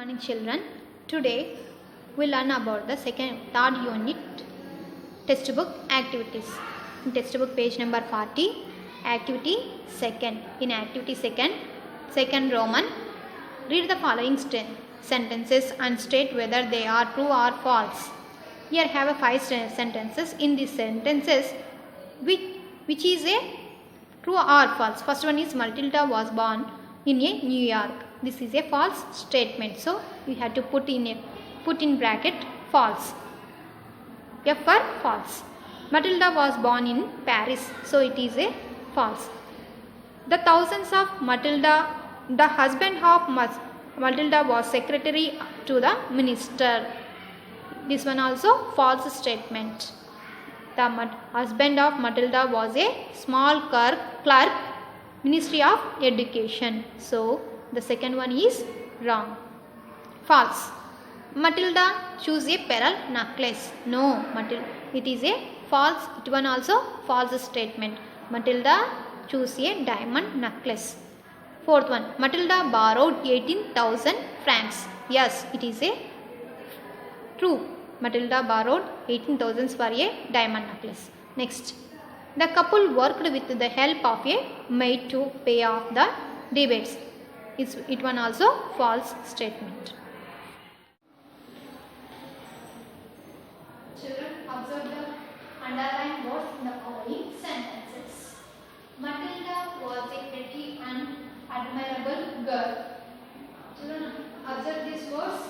morning children. Today we learn about the third unit textbook activities. In textbook page number 40, activity second. In activity second Roman, read the following sentences and state whether they are true or false. Here have a 5 sentences. In these sentences, which is a true or false? First one is Matilda was born in a New York. This is a false statement, so you have to put in bracket false. F for false. Matilda was born in Paris, so it is a false. The thousands of Matilda, the husband of Matilda was secretary to the minister. This one also false statement. The husband of Matilda was a small clerk, Ministry of Education. So the second one is wrong. False. Matilda choose a pearl necklace. No, it is a false. It one also false statement. Matilda choose a diamond necklace. Fourth one, Matilda borrowed 18,000 francs. Yes, it is a true. Matilda borrowed 18,000 for a diamond necklace. Next, the couple worked with the help of a maid to pay off the debts. It one also false statement. Children, observe the underlined words in the following sentences. Matilda was a pretty and admirable girl. Children, observe these words: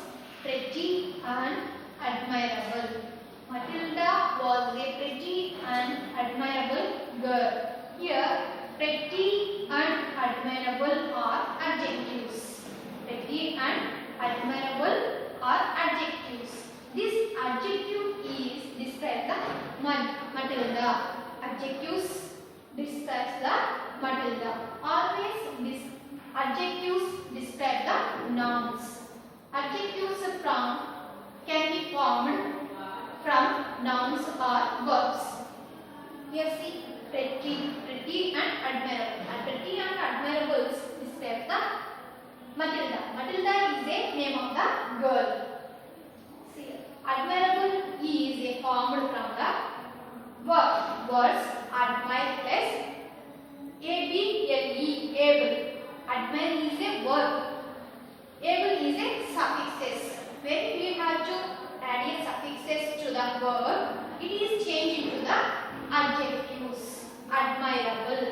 pretty and admirable. Matilda was a pretty and admirable girl. Here, pretty and admirable are adjectives. Pretty and admirable are adjectives. This adjective is describe the Matilda. Adjectives describes the Matilda. Always this adjectives describe the nouns. Adjectives can be formed from nouns or verbs. Here see pretty and admirable. Pretty and admirable describe the Matilda. Matilda is the name of the girl. See, admirable is a formed from the verb. Words admire plus able. Able. Admire is a verb. Able is a suffixes. When we have to add a suffixes to the verb, it is changed into the adjectives. Admirable.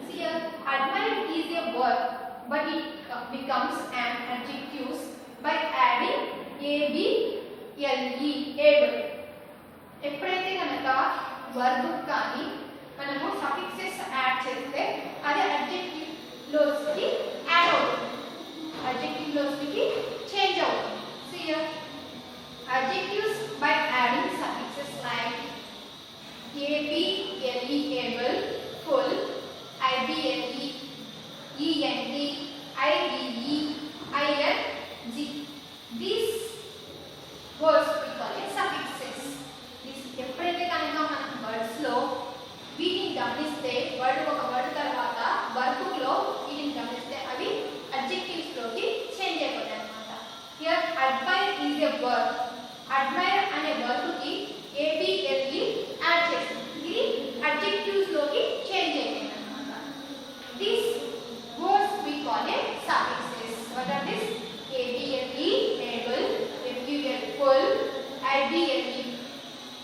See here, admire is a verb, but it becomes an adjective by adding able. Able. ఎప్పుడైతే కనుక verb కానీ మనము suffixes add చేస్తే అది adjective లోకి add అవుతుంది. Adjective లోకి change అవుతుంది. See here, adjectives by adding suffixes like able, able, full, ible, ent, ide, ing. These words we call it suffixes. ఎప్పుడైతే కనుక మనం వర్డ్స్ లో వీటిని గమనిస్తే వర్డ్ ఒక వర్డ్ తర్వాత వర్బ్ లో వీటిని గమనిస్తే అవి అడ్జెక్టివ్స్ లోకి చేంజ్ అయిపోతాయి అన్నమాట. Here admire is a verb. Admire అనే వర్బ్ కి able యాడ్ చేస్తాం. ఇది అడ్జెక్టివ్స్ లోకి చేంజ్ అయిపోయింది అన్నమాట. This words we call it suffixes. What are this? able, able, full, ible,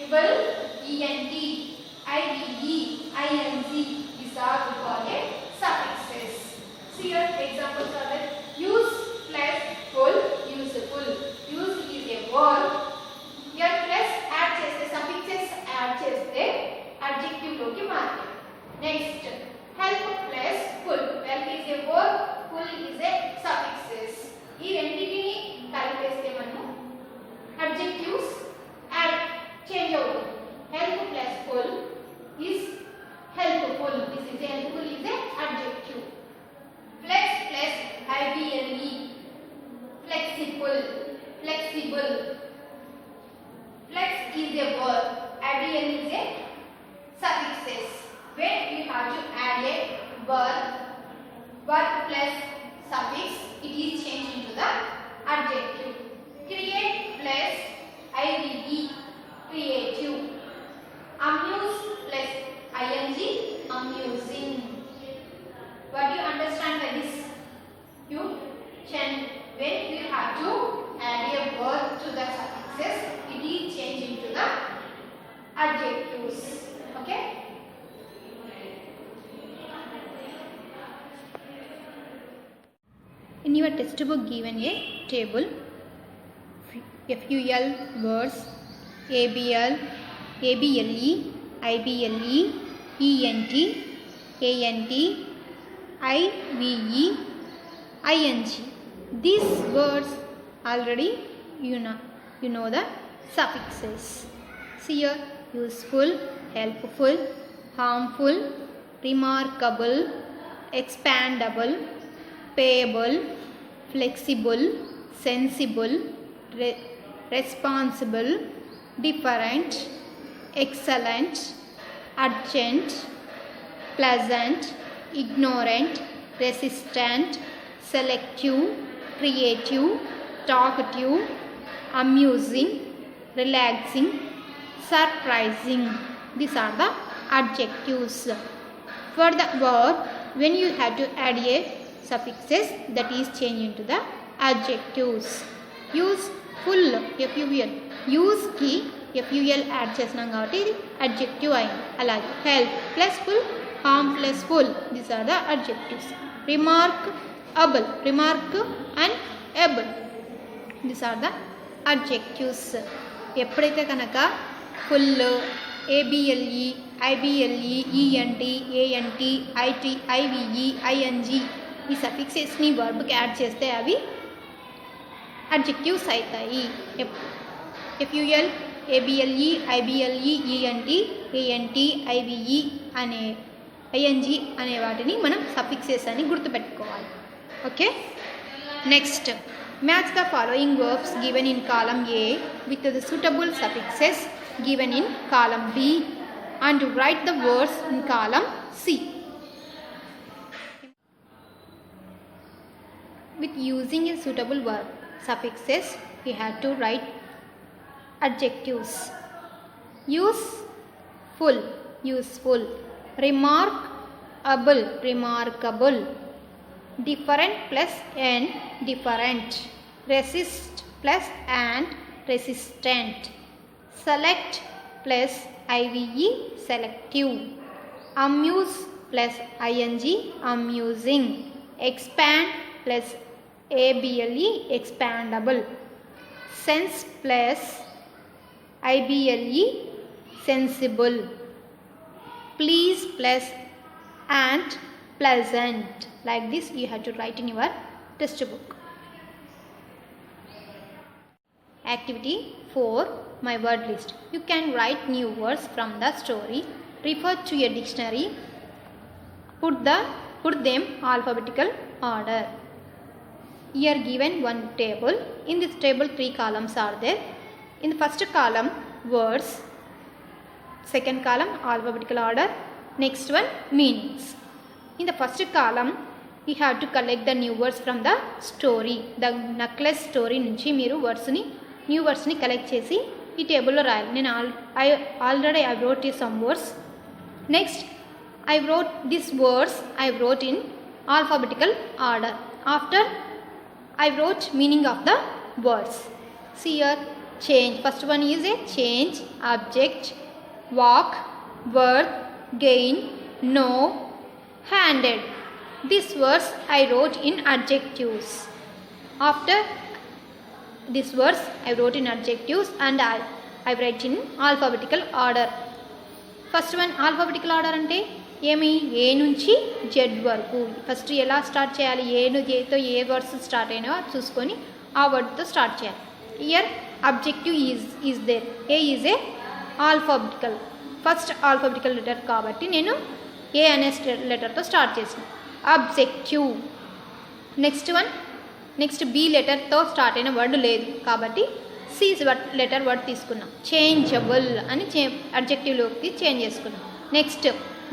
able, ent, ide, ing. These are we call it suffixes. See here, examples are there. Use plus full, useful. Use is a verb. Here plus add cheste, suffixes add cheste adjective loki marke. Next, help plus full. Help is a verb, full is a suffixes. ఈ రెండింటిని కలిపేస్తే మనము adjectives add change అవుతుంది. Help plus full is helpful. This is a helpful is a adjective. Flex plus ible, flexible, flexible. Flex is a verb. Ible is a suffixes. When we have to add a verb plus suffix, it is changed into the adjective. when we have to add a word to the suffixes, it is changed into the adjectives. Okay. In your textbook given a table, FUL words, ABL, ABLE, IBLE, ENT, ANT, IVE, ING. These words already you know the suffixes. See here: useful, helpful, harmful, remarkable, expandable, payable, flexible, sensible, responsible, different, excellent, urgent, pleasant, ignorant, resistant, selective, creative, talkative, amusing, relaxing, surprising. These are the adjectives. For the verb, when you have to add a suffixes, that is changed into the adjectives. Useful, FUL. Use की FUL add చేసినాం కాబట్టి ఇది adjective అయింది. అలాగే help plus full, harm plus full. These are the adjectives. Remarkable, remark and able. These are the adjectives. ఎప్పుడైతే కనుక full, ABLE, IBLE, ENT, ANT, IT, IVE, ING ఈ సఫిక్సెస్ని వర్బ్కి add చేస్తే అవి అడ్జెక్టివ్స్ అవుతాయి. FUL, ABLE, IBLE, ENT, ANT, IVE అనే ING అనే వాటిని మనం సఫిక్సెస్ అని గుర్తుపెట్టుకోవాలి. Okay. Next, match the following verbs given in column A with the suitable suffixes given in column B and write the words in column C. With using a suitable verb suffixes, we have to write adjectives. Useful, useful. Remarkable, remarkable. Different plus and different. Resist plus and resistant. Select plus IVE, selective. Amuse plus ING, amusing. Expand plus ABLE, expandable. Sense plus IBLE, sensible. Please plus and pleasant. Like this you have to write in your textbook. Activity 4, my word list. You can write new words from the story, refer to a dictionary, put them alphabetical order. Here given one table. In this table 3 columns are there. In the first column words, second column alphabetical order, next one meanings. In the first column you have to collect the new words from the story. The necklace story నుంచి మీరు new వర్డ్స్ని collect చేసి ఈ టేబుల్లో రాయాలి. నేను already I wrote some words. Next I wrote these words in alphabetical order. After I wrote meaning of the words. See here, change. First one is a change, object, walk, word, gain, know, handed. These words I wrote in adjectives. After these words I wrote in adjectives and I write in alphabetical order. First one alphabetical order అంటే ఏమి, ఏ నుంచి Z వరకు. First ఎలా start చేయాలి, ఏతో ఏ words start అయినా చూసుకొని ఆ వర్డ్తో స్టార్ట్ చేయాలి. Here objective is there. A is A alphabetical, first alphabetical letter కాబట్టి నేను ఏ అనే లెటర్తో స్టార్ట్ చేసిన అబ్జెక్టివ్. నెక్స్ట్ బి లెటర్తో స్టార్ట్ అయిన వర్డ్ లేదు కాబట్టి సి లెటర్ వర్డ్ తీసుకున్నాం. చేంజబుల్ అని అడ్జెక్టివ్లోకి చేంజ్ చేసుకున్నాం. నెక్స్ట్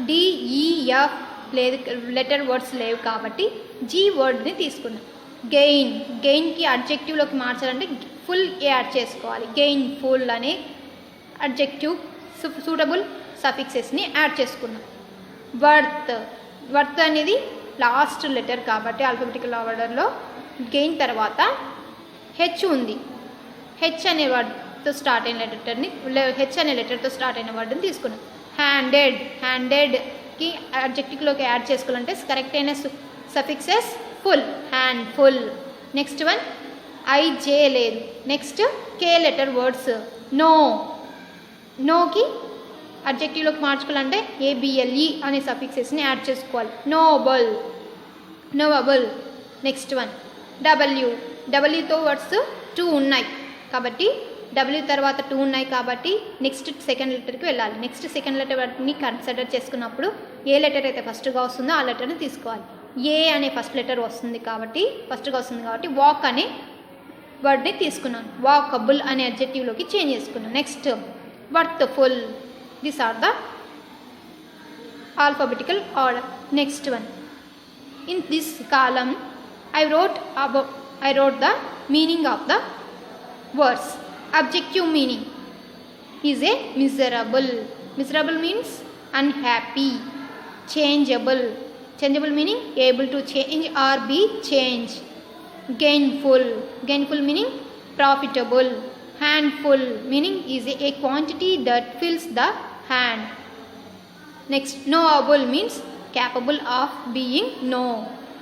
డిఈఎఫ్ లేదు, లెటర్ వర్డ్స్ లేవు కాబట్టి జీ వర్డ్ని తీసుకున్నాం. గెయిన్కి అడ్జెక్టివ్లోకి మార్చాలంటే ఫుల్ యాడ్ చేసుకోవాలి. గెయిన్ ఫుల్ అనే అడ్జెక్టివ్ సూటబుల్ సఫిక్సెస్ని యాడ్ చేసుకున్నాం. వర్త్ అనేది లాస్ట్ లెటర్ కాబట్టి ఆల్ఫాబెటికల్ ఆర్డర్లో గెయిన్ తర్వాత హెచ్ ఉంది. హెచ్ అనే వర్డ్తో స్టార్ట్ అయిన లెటర్ని హెచ్ అనే లెటర్తో స్టార్ట్ అయిన వర్డ్ని తీసుకున్నాం. హ్యాండెడ్, హ్యాండెడ్కి అడ్జెక్టివ్లోకి యాడ్ చేసుకోవాలంటే కరెక్ట్ అయిన suffixes full, handful. Next one IJ లేదు. Next K letter words. Know, నోకి అడ్జెక్టివ్లోకి మార్చుకోవాలంటే ఏబిఎల్ఈ అనే సఫిక్సెస్ని యాడ్ చేసుకోవాలి. Noble, knowable. Next one W, డబ్ల్యూతో వర్డ్స్ 2 ఉన్నాయి కాబట్టి డబ్ల్యూ తర్వాత 2 ఉన్నాయి కాబట్టి నెక్స్ట్ సెకండ్ లెటర్కి వెళ్ళాలి. నెక్స్ట్ సెకండ్ లెటర్ని కన్సిడర్ చేసుకున్నప్పుడు ఏ లెటర్ అయితే ఫస్ట్గా వస్తుందో ఆ లెటర్ని తీసుకోవాలి. ఏ అనే ఫస్ట్ లెటర్ వస్తుంది కాబట్టి ఫస్ట్గా వస్తుంది కాబట్టి వాక్ అనే వర్డ్ని తీసుకున్నాను. వాకబుల్ అనే అడ్జెక్టివ్లోకి చేంజ్ చేసుకున్నాను. Next worthful. These are the alphabetical order. Next one, in this column I wrote the meaning of the words. Adjective meaning is a miserable. Miserable means unhappy. Changeable, changeable meaning able to change or be changed. Gainful, gainful meaning profitable. Handful meaning is a quantity that fills the hand. Next, knowable means capable of being known.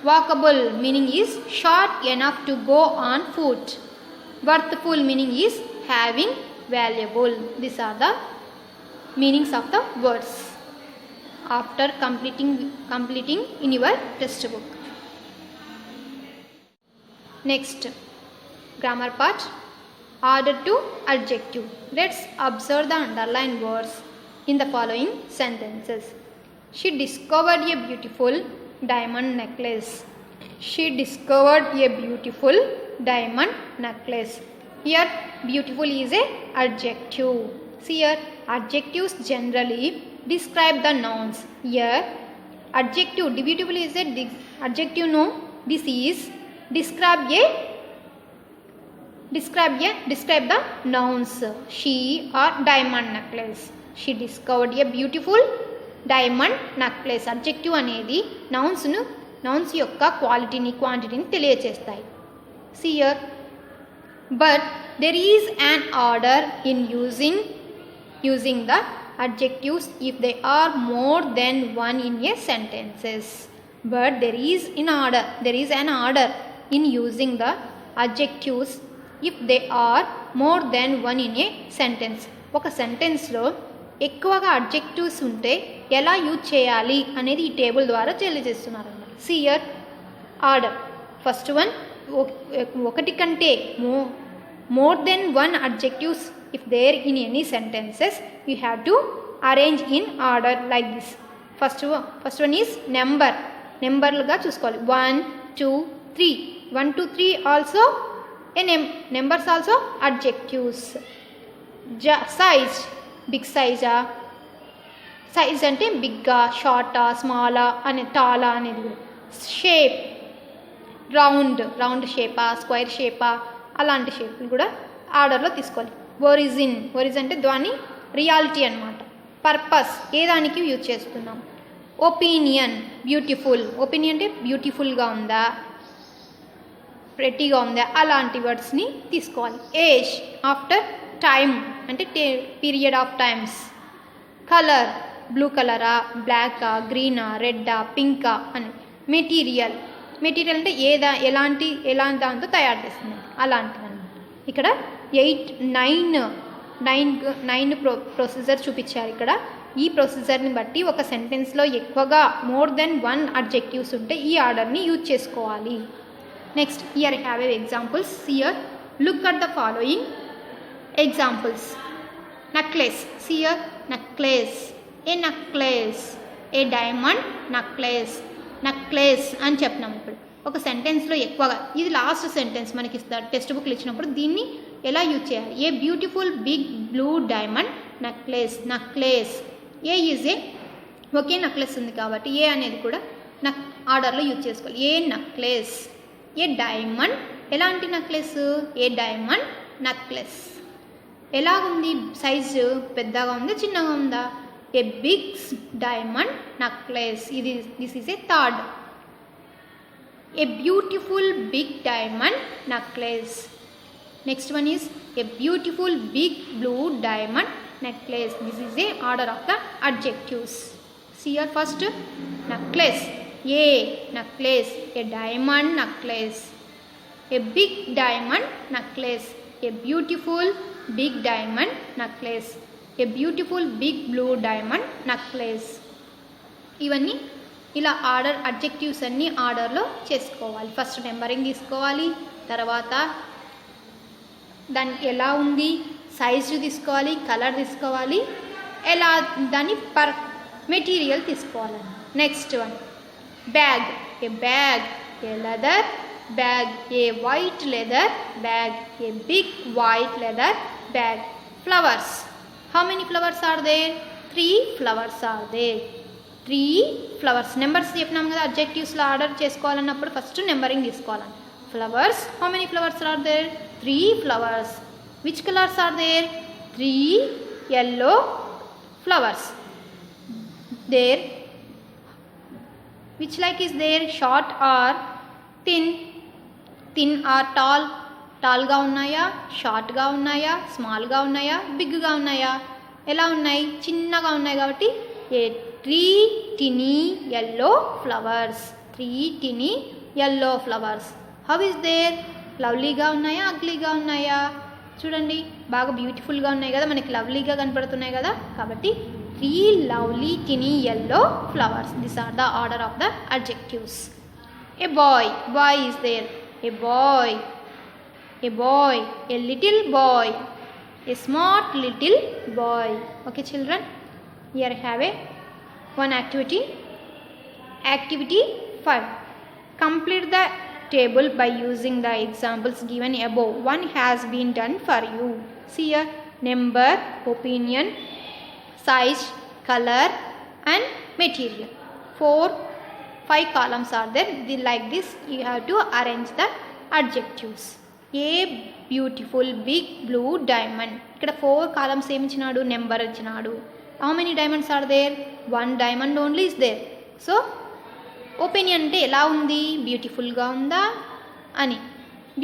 Walkable meaning is short enough to go on foot. Worthful meaning is having valuable. These are the meanings of the words after completing in your textbook. Next, grammar part. Order to adjective. Let's observe the underlined words in the following sentences. She discovered a beautiful diamond necklace. She discovered a beautiful diamond necklace. Here beautiful is a adjective. See here, adjectives generally describe the nouns. Here adjective, beautiful is a adjective. No, this is describe the nouns. She or diamond necklace. She discovered a beautiful diamond necklace. Adjective అనేది nouns యొక్క క్వాలిటీని క్వాంటిటీని తెలియచేస్తాయి. See here, but there is an order in using the adjectives if they are more than one in a sentences. But there is an order in using the adjectives if they are more than one in a sentence. ఒక సెంటెన్స్లో ఎక్కువగా adjectives ఉంటే ఎలా use చేయాలి అనేది ఈ table ద్వారా తెలియజేస్తున్నారు అన్నమాట. See here, order. First one, ఒకటి కంటే more than one adjectives if there in any sentences you have to arrange in order like this. First one is నెంబర్లుగా చూసుకోవాలి. 1 2 3. 1 2 3 also a numbers also adjectives. Size, big size. Size అంటే బిగ్గా, షార్టా, స్మాలా అనే టాలా అనేది. Shape, round షేపా, square షేపా, అలాంటి షేప్లు కూడా ఆర్డర్లో తీసుకోవాలి. Origin అంటే దాని రియాలిటీ అనమాట. పర్పస్, ఏ దానికి యూజ్ చేస్తున్నాం. Opinion, beautiful. ఒపీనియన్ అంటే బ్యూటిఫుల్గా ఉందా, ప్రెట్టీగా ఉందా, అలాంటి వర్డ్స్ని తీసుకోవాలి. ఏజ్, ఆఫ్టర్ టైమ్ అంటే period of times. Colour, blue కలరా, బ్లాకా, గ్రీనా, రెడ్డా, పింకా అని. మెటీరియల్ అంటే ఎలాంటి దాంతో తయారు చేస్తుంది అలాంటిది అనమాట. ఇక్కడ 9 ప్రొసీజర్ చూపించారు. ఇక్కడ ఈ ప్రొసీజర్ని బట్టి ఒక సెంటెన్స్లో ఎక్కువగా మోర్ దెన్ 1 అడ్జెక్టివ్స్ ఉంటే ఈ ఆర్డర్ని యూజ్ చేసుకోవాలి. Next, here have a examples. Here look at the following examples. necklace. See here, necklace, a necklace, a diamond necklace. necklace అని చెప్పినాం. ఇప్పుడు ఒక సెంటెన్స్లో ఎక్కువగా, ఇది లాస్ట్ సెంటెన్స్ మనకి ఇస్తారు టెక్స్ట్ బుక్లు ఇచ్చినప్పుడు, దీన్ని ఎలా యూజ్ చేయాలి. A beautiful big blue diamond necklace. A is a, ఒకే నెక్లెస్ ఉంది కాబట్టి ఏ అనేది కూడా ఆర్డర్లో యూజ్ చేసుకోవాలి. ఏ నెక్లెస్, ఏ డైమండ్, ఎలాంటి నెక్లెస్, ఏ డైమండ్ నెక్లెస్. ఎలా ఉంది, సైజు పెద్దగా ఉందా చిన్నగా ఉందా. A big diamond necklace. This is a third. a beautiful big diamond necklace. Next one is a beautiful big blue diamond necklace. This is a order of the adjectives. See here first, necklace, a necklace, a diamond necklace, a big diamond necklace, a beautiful big diamond necklace, a beautiful big blue diamond necklace. ఇవన్నీ ఇలా order adjectives అన్నీ ఆర్డర్లో చేసుకోవాలి. First numbering తీసుకోవాలి, తర్వాత దాన్ని ఎలా ఉంది సైజు తీసుకోవాలి, కలర్ తీసుకోవాలి, ఎలా దాన్ని పర్ మెటీరియల్ తీసుకోవాలి. Next one bag, A bag, A leather bag, a white leather bag, a big white leather bag. Flowers, how many flowers are there? 3 flowers are there. 3 flowers. Numbers చెప్పినాం కదా, అడ్జెక్టివ్స్లో order చేసుకోవాలన్నప్పుడు first numbering తీసుకోవాలి. Flowers, how many flowers are there? 3 flowers. Which colors are there? 3 yellow flowers. There, which like is there? Short or thin? Thin or tall, టాల్గా ఉన్నాయా, షార్ట్గా ఉన్నాయా, స్మాల్గా ఉన్నాయా, బిగ్గా ఉన్నాయా? ఎలా ఉన్నాయి? చిన్నగా ఉన్నాయి. కాబట్టి a 3 tiny yellow flowers. 3 tiny yellow flowers. How is there? లవ్లీగా ఉన్నాయా, అగ్లీగా ఉన్నాయా? చూడండి, బాగా బ్యూటిఫుల్గా ఉన్నాయి కదా, మనకి లవ్లీగా కనపడుతున్నాయి కదా. కాబట్టి 3 lovely tiny yellow flowers. These are the order of the adjectives. A boy, boy is there. A boy, a boy, a little boy, a smart little boy. Okay children, here I have one activity. Activity 5. Complete the table by using the examples given above. One has been done for you. See here, number, opinion, size, color and material. 5 columns are there. Like this you have to arrange the adjectives. A beautiful big blue diamond. ఇక్కడ 4 columns ఏమి ఇచ్చినాడు? Number ఇచ్చినాడు. How many diamonds are there? 1 diamond only is there. So opinion అంటే ఎలా ఉంది? బ్యూటిఫుల్గా ఉందా అని.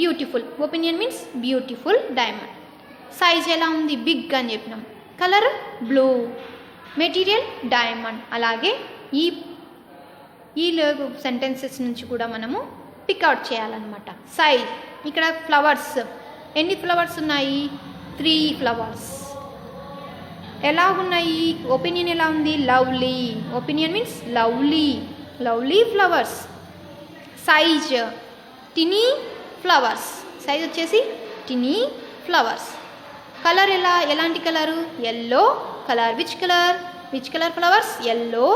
Beautiful, opinion means beautiful diamond. Size ఎలా ఉంది? బిగ్ అని చెప్పినాం. Colour blue. Material diamond. అలాగే ఈ సెంటెన్సెస్ నుంచి కూడా మనము పిక్అవుట్ చేయాలన్నమాట. సైజ్, ఇక్కడ ఫ్లవర్స్, ఎన్ని ఫ్లవర్స్ ఉన్నాయి? 3 ఫ్లవర్స్. ఎలా ఉన్నాయి? ఒపీనియన్ ఎలా ఉంది? Lovely. Opinion means lovely, lovely flowers. Size tiny flowers. Size వచ్చేసి టినీ ఫ్లవర్స్. కలర్ ఎలాంటి colour? Yellow colour. Which colour flowers? Yellow.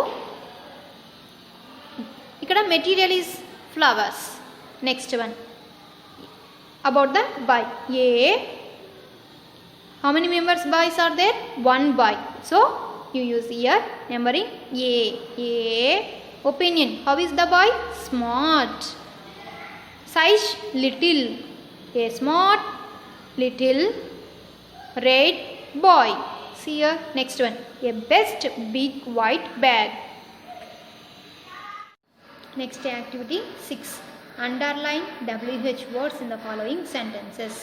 ఇక్కడ material is flowers. Next one about the boy. A how many members boys are there? 1 boy. So you use here numbering a. A opinion, how is the boy? Smart. Size little. A smart little red boy. See here, next one, a best big white bag. Next activity 6. Underline WH words in the following sentences.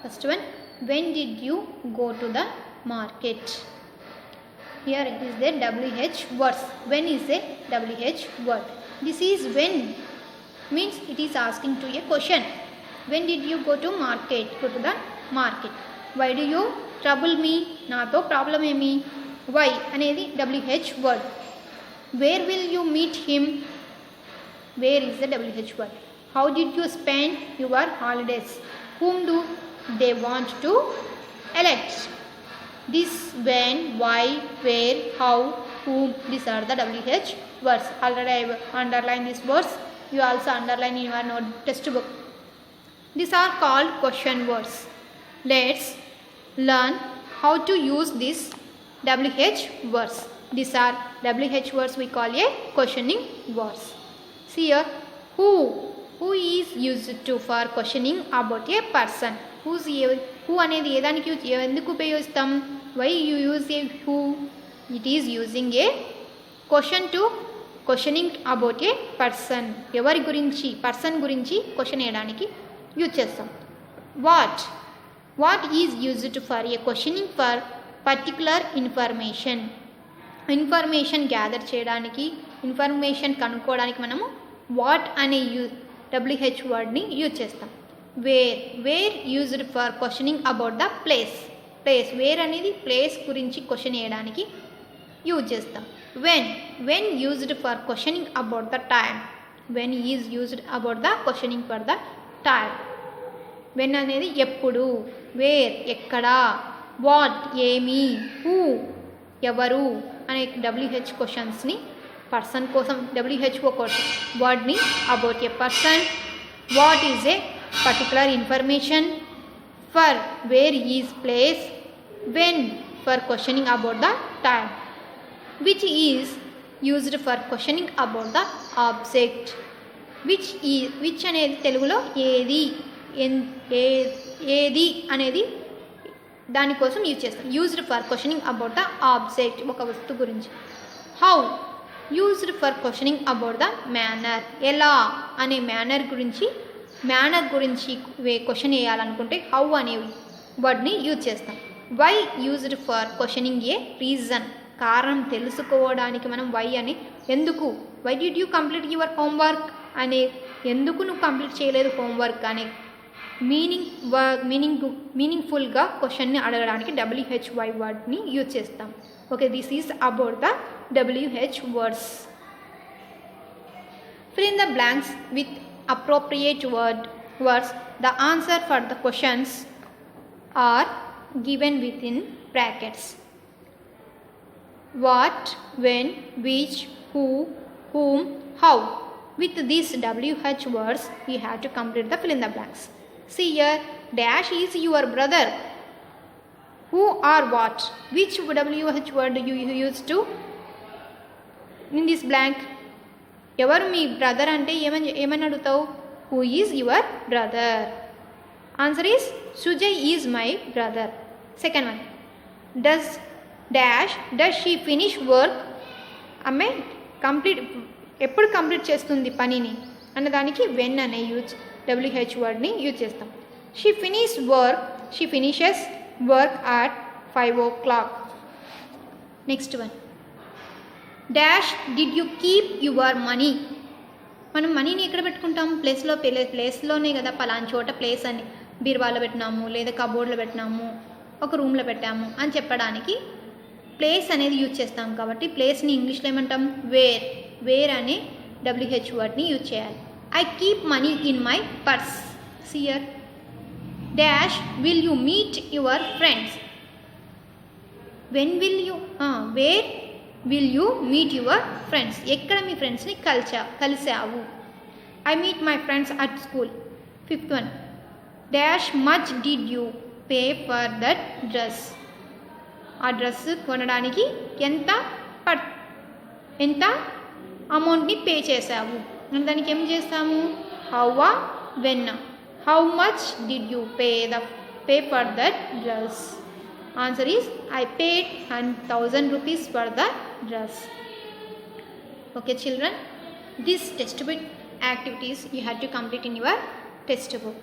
First one, when did you go to the market? Here it is the WH words. When is a WH word? This is when, means it is asking to a question. When did you go to market? Go to the market. Why do you trouble me? నాతో problem ఏమి? Why అనేది WH word. Where will you meet him? Where is the WH word. How did you spend your holidays? Whom do they want to elect? This, when, why, where, how, whom. These are the WH words. Already I have underlined these words. You also underline in your note textbook. These are called question words. Let's learn how to use these WH words. These are WH words we call a questioning words. See here, who is used to for questioning about a person. Who అనేది ఏదానికి ఎందుకు ఉపయోగిస్తాం? Why you use a who? It is using a question to questioning about a person, ఎవరి గురించి, person గురించి question వేయడానికి use చేస్తాం. What is used for a questioning for particular information, information gather చేయడానికి, information కనుక్కోవడానికి మనము వాట్ అనే WH వర్డ్ని యూజ్ చేస్తాం. Where used for questioning about the place, where అనేది ప్లేస్ గురించి క్వశ్చన్ వేయడానికి యూజ్ చేస్తాం. When used for questioning about the time, when is used about the questioning for the time. When అనేది ఎప్పుడు, wear ఎక్కడ, what ఏమి, who ఎవరు అనే WH క్వశ్చన్స్ని పర్సన్ కోసం WHO వర్డ్ని about a person, what is a particular information, for where is place, when for questioning about the time, which is used for questioning about the object. Which అనేది తెలుగులో ఏది, ఏది అనేది దానికోసం యూజ్ చేస్తాం. Used for questioning about the object, ఒక వస్తువు గురించి. How used for questioning about the manner, ఎలా అనే మేనర్ గురించి క్వశ్చన్ వేయాలనుకుంటే హౌ అనే వర్డ్ని యూజ్ చేస్తాం. Why used for questioning a reason, కారణం తెలుసుకోవడానికి మనం వై అని, ఎందుకు, why did you complete your homework అనే, ఎందుకు నువ్వు కంప్లీట్ చేయలేదు హోంవర్క్ అనే మీనింగ్ఫుల్గా క్వశ్చన్ని అడగడానికి WHY వర్డ్ని యూజ్ చేస్తాం. Okay, this is about the WH words. Fill in the blanks with appropriate words. The answer for the questions are given within brackets. What, when, which, who, whom, how. With these WH words, we have to complete the fill in the blanks. See here, dash is your brother. Who or what? Which WH word do you use to in this blank? ఎవరు మీ brother అంటే ఏమని అడుగుతావు? Who is your brother? Answer is Sujay is my brother. Second one, does she finish work? ఆమె ఎప్పుడు complete చేస్తుంది పనిని అన్నదానికి when అనే WH వర్డ్ని యూజ్ చేస్తాం. She finishes work at 5 o'clock. Next one, dash did you keep your money? మనం మనీని ఎక్కడ పెట్టుకుంటాం? ప్లేస్లోనే కదా, పలానా చోట ప్లేస్ అని, బీరువాలో పెట్టినాము, లేదా కబోర్డ్లో పెట్టినాము, ఒక రూమ్లో పెట్టాము అని చెప్పడానికి ప్లేస్ అనేది యూజ్ చేస్తాం. కాబట్టి ప్లేస్ని ఇంగ్లీష్లో ఏమంటాం? వేర్ అనే WH వర్డ్ని యూజ్ చేయాలి. I keep money in my purse. See here dash will you meet your friends? Where will you meet your friends? ఎక్కడ మీ ఫ్రెండ్స్ని కలిసావు? I meet my friends at school. Fifth one, dash much did you pay for that dress? ఆ dress కొనడానికి ఎంత అమౌంట్ని pay చేసావు? దానికి ఏం చేస్తాము? హౌవా, వెన్న. How much did you pay for that dress? Answer is I paid 1,000 rupees for the dress. Okay children, these textbook activities you have to complete in your textbook.